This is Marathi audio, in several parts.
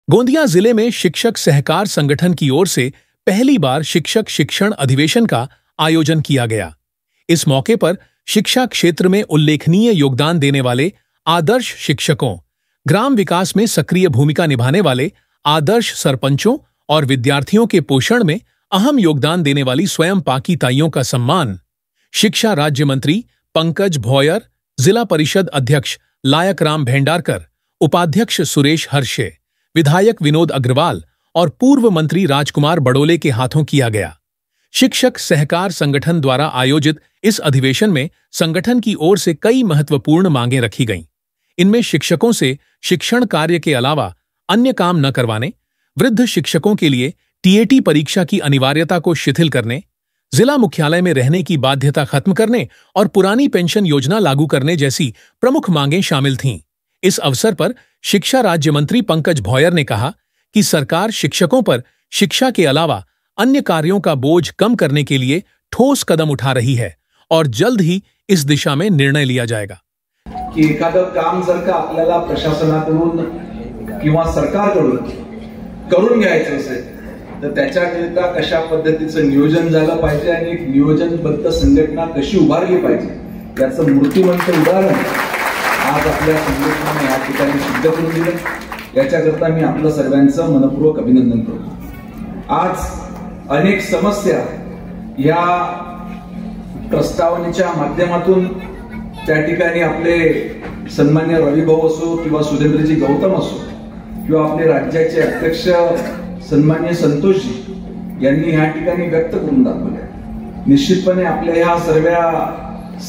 गोंदिया जिले में शिक्षक सहकार संगठन की ओर से पहली बार शिक्षक शिक्षण अधिवेशन का आयोजन किया गया। इस मौके पर शिक्षा क्षेत्र में उल्लेखनीय योगदान देने वाले आदर्श शिक्षकों, ग्राम विकास में सक्रिय भूमिका निभाने वाले आदर्श सरपंचों और विद्यार्थियों के पोषण में अहम योगदान देने वाली स्वयं पाकी ताइयों का सम्मान शिक्षा राज्य मंत्री पंकज भोयर, जिला परिषद अध्यक्ष लायक राम भेंडारकर, उपाध्यक्ष सुरेश हर्षे, विधायक विनोद अग्रवाल और पूर्व मंत्री राजकुमार बड़ोले के हाथों किया गया। शिक्षक सहकार संगठन द्वारा आयोजित इस अधिवेशन में संगठन की ओर से कई महत्वपूर्ण मांगें रखी गईं। इनमें शिक्षकों से शिक्षण कार्य के अलावा अन्य काम न करवाने, वृद्ध शिक्षकों के लिए टीएटी परीक्षा की अनिवार्यता को शिथिल करने, जिला मुख्यालय में रहने की बाध्यता खत्म करने और पुरानी पेंशन योजना लागू करने जैसी प्रमुख मांगें शामिल थीं। इस अवसर पर शिक्षा राज्य मंत्री पंकज भोयर ने कहा कि सरकार शिक्षकों पर शिक्षा के अलावा अन्य कार्यों का बोझ कम करने के लिए ठोस कदम उठा रही है और जल्द ही इस दिशा में निर्णय लिया जाएगा। की एखादं काम जर का आपल्याला प्रशासनाकडून किंवा सरकारकडून करून घ्यायचं असेल तर त्याच्याकरिता कशा पद्धतीचं नियोजन झालं पाहिजे आणि एक नियोजनबद्ध संघटना कशी उभारली पाहिजे याचं मूर्तिमंत उदाहरण आज आपल्या संघटनेने या ठिकाणी सिद्ध करून दिलं। याच्याकरता मी आपलं सर्वांचं मनपूर्वक अभिनंदन करतो। आज अनेक समस्या या प्रस्तावनेच्या माध्यमातून त्या ठिकाणी आपले सन्मान्य रविभाऊ असो किंवा सुरेंद्रजी गौतम असो किंवा आपले राज्याचे अध्यक्ष सन्मान्य संतोषजी यांनी या ठिकाणी व्यक्त करून दाखवल्या। निश्चितपणे आपल्या ह्या सर्व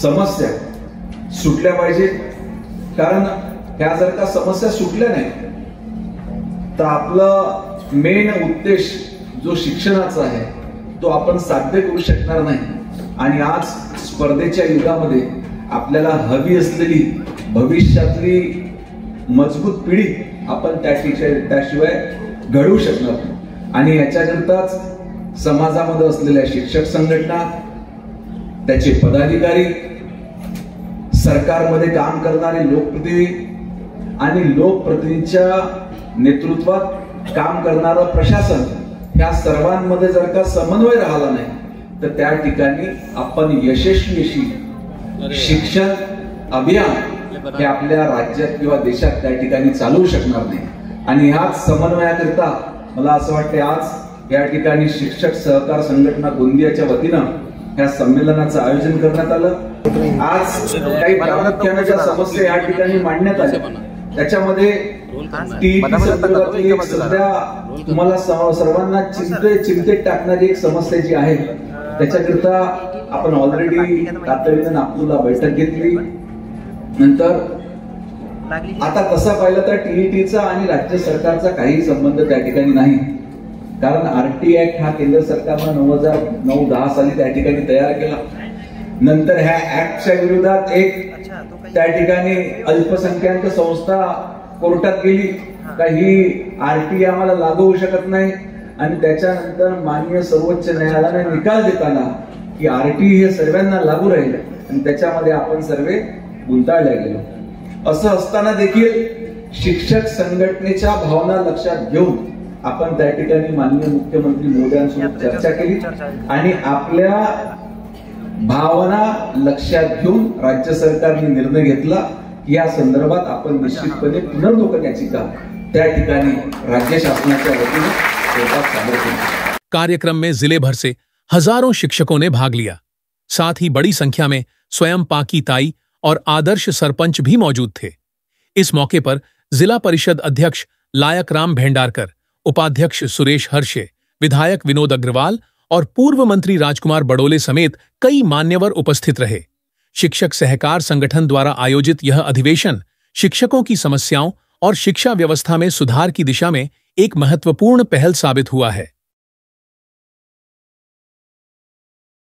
समस्या सुटल्या पाहिजेत, कारण ह्या जर का समस्या सुटल्या नाही तर आपलं मेन उद्देश जो शिक्षणाचा आहे तो आपण साध्य करू शकणार नाही। आणि आज स्पर्धेच्या युगामध्ये आपल्याला हवी असलेली भविष्यातली मजबूत पिढी आपण त्याशिवाय घडवू शकणार नाही। आणि याच्याकरताच समाजामध्ये असलेल्या शिक्षक संघटना, त्याचे पदाधिकारी, सरकारमध्ये काम करणारे लोकप्रतिनिधी आणि लोकप्रतिनिधींच्या नेतृत्वात काम करणारं प्रशासन, या सर्वांमध्ये जर का समन्वय राहिला नाही तर त्या ठिकाणी आपण यशस्वी शिक्षण अभियान हे आपल्या राज्यात किंवा देशात त्या ठिकाणी चालवू शकणार नाही। आणि ह्याच समन्वयाकरिता मला असं वाटतं आज या ठिकाणी शिक्षक सहकार संघटना गोंदियाच्या वतीनं या संमेलनाचं आयोजन करण्यात आलं। आज काही प्रामुख्याने ज्या समस्या या ठिकाणी मांडण्यात आल्या त्याच्यामध्ये सध्या तुम्हाला सर्वांना चिंतेत टाकणारी एक समस्या जी आहे त्याच्याकरिता आपण ऑलरेडी तातडीने नागपूरला बैठक घेतली। नंतर आता तसं पाहिलं तर टीईटीचा आणि राज्य सरकारचा काही संबंध त्या ठिकाणी नाही, कारण आरटी ऍक्ट हा केंद्र सरकारनं 2009-10 साली त्या ठिकाणी तयार केला। नंतर ह्या ऍक्टच्या विरोधात एक त्या ठिकाणी अल्पसंख्याक संस्था कोर्टात गेली का ही आरटी आम्हाला लागू होऊ शकत नाही, आणि त्याच्यानंतर माननीय सर्वोच्च न्यायालयाने निकाल देताना की आरटी हे सर्वांना लागू राहील आणि त्याच्यामध्ये आपण सर्व गुंताळले गेलो। असं असताना देखील शिक्षक संघटनेच्या भावना लक्षात घेऊन आपण त्या ठिकाणी माननीय मुख्यमंत्री मोदयांसोबत चर्चा केली आणि आपल्या भावना लक्षात घेऊन राज्य सरकारने निर्णय घेतला की या संदर्भात आपण निश्चितपणे पुनर्लोकन याचिका त्या ठिकाणी राज्य शासनाच्या वतीने सादर केली। कार्यक्रम में जिले भर से हजारों शिक्षकों ने भाग लिया। साथ ही बड़ी संख्या में स्वयं पाकी ताई और आदर्श सरपंच भी मौजूद थे। इस मौके पर जिला परिषद अध्यक्ष लायक राम भेंडारकर, उपाध्यक्ष सुरेश हर्षे, विधायक विनोद अग्रवाल और पूर्व मंत्री राजकुमार बड़ोले समेत कई मान्यवर उपस्थित रहे। शिक्षक सहकार संगठन द्वारा आयोजित यह अधिवेशन शिक्षकों की समस्याओं और शिक्षा व्यवस्था में सुधार की दिशा में एक महत्वपूर्ण पहल साबित हुआ है।